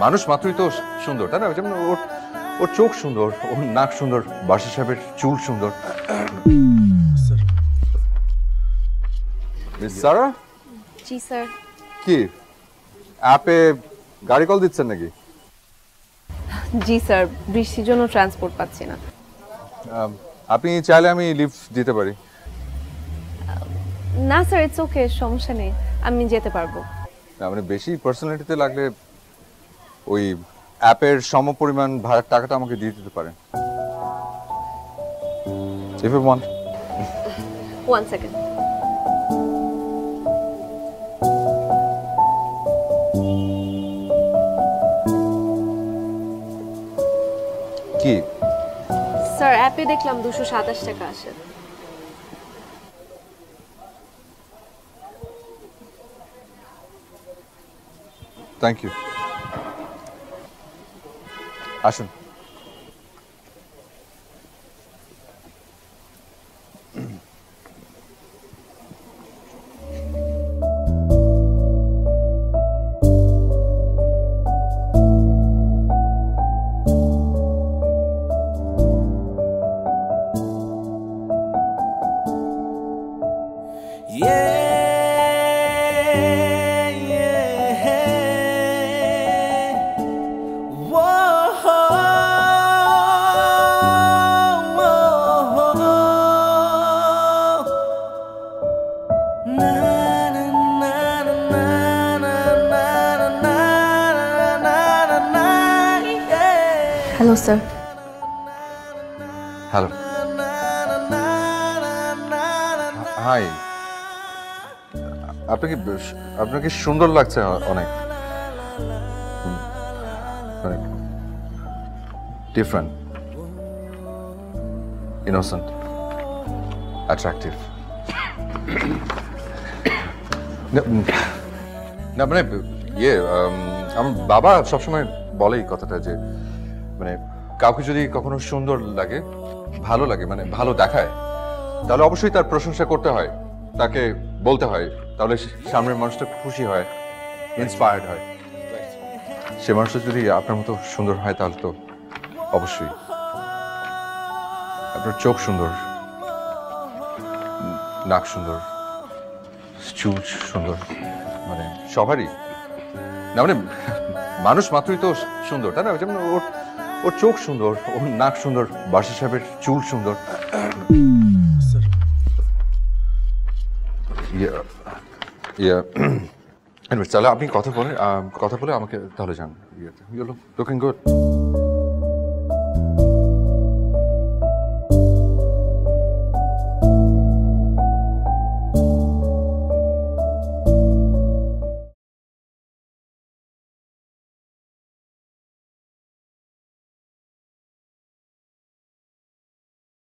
মানুষ মাত্রই তো সুন্দর, তাই না? যেমন ওর ওর চোখ সুন্দর, ওর নাক সুন্দর, বাদশা সাহেবের চুল সুন্দর। মিস সারা? জি স্যার। কি অ্যাপে গাড়ি কল দিচ্ছেন নাকি? জি স্যার, বৃষ্টির জন্য ট্রান্সপোর্ট পাচ্ছি না। আপনি চাইলে আমি লিফট দিতে পারি। না স্যার, ইটস ওকে, সমস্যা নেই, আমি যেতে পারবো। না মানে বেশি পার্সোনালিটিতে লাগলে ওই অ্যাপের সমপরিমাণ ভাড়ার টাকাটা আমাকে দিয়ে দিতে পারেন। If you want. 1 সেকেন্ড। কি স্যার, অ্যাপে দেখলাম 227 টাকা আসে। Thank you. আসুন। Hello sir. হ্যালো। হাই। আপনাকে সুন্দর লাগছে অনেক, মানে ডিফারেন্ট, ইনোসেন্ট, অ্যাট্রাকটিভ। না মানে আমার বাবা সবসময় বলে এই কথাটা যে মানে কাউকে যদি কখনো সুন্দর লাগে, ভালো লাগে, মানে ভালো দেখায়, তাহলে অবশ্যই তার প্রশংসা করতে হয়, তাকে বলতে হয়, তাহলে সামনের মানুষটা খুশি হয়, ইন্সপায়ার্ড হয়। সে মানুষটা যদি আপনার মতো সুন্দর হয় তাহলে তো অবশ্যই। আপনার চোখ সুন্দর, নাক সুন্দর, চুল সুন্দর, মানে সবারই। না মানে মানুষ মাত্রই তো সুন্দর, তাই না? যেমন ওর ওর চোখ সুন্দর, ওর নাক সুন্দর, বাদশা সাহেবের চুল সুন্দর। তাহলে আপনি কথা বলে আমাকে তাহলে জান। Looking good.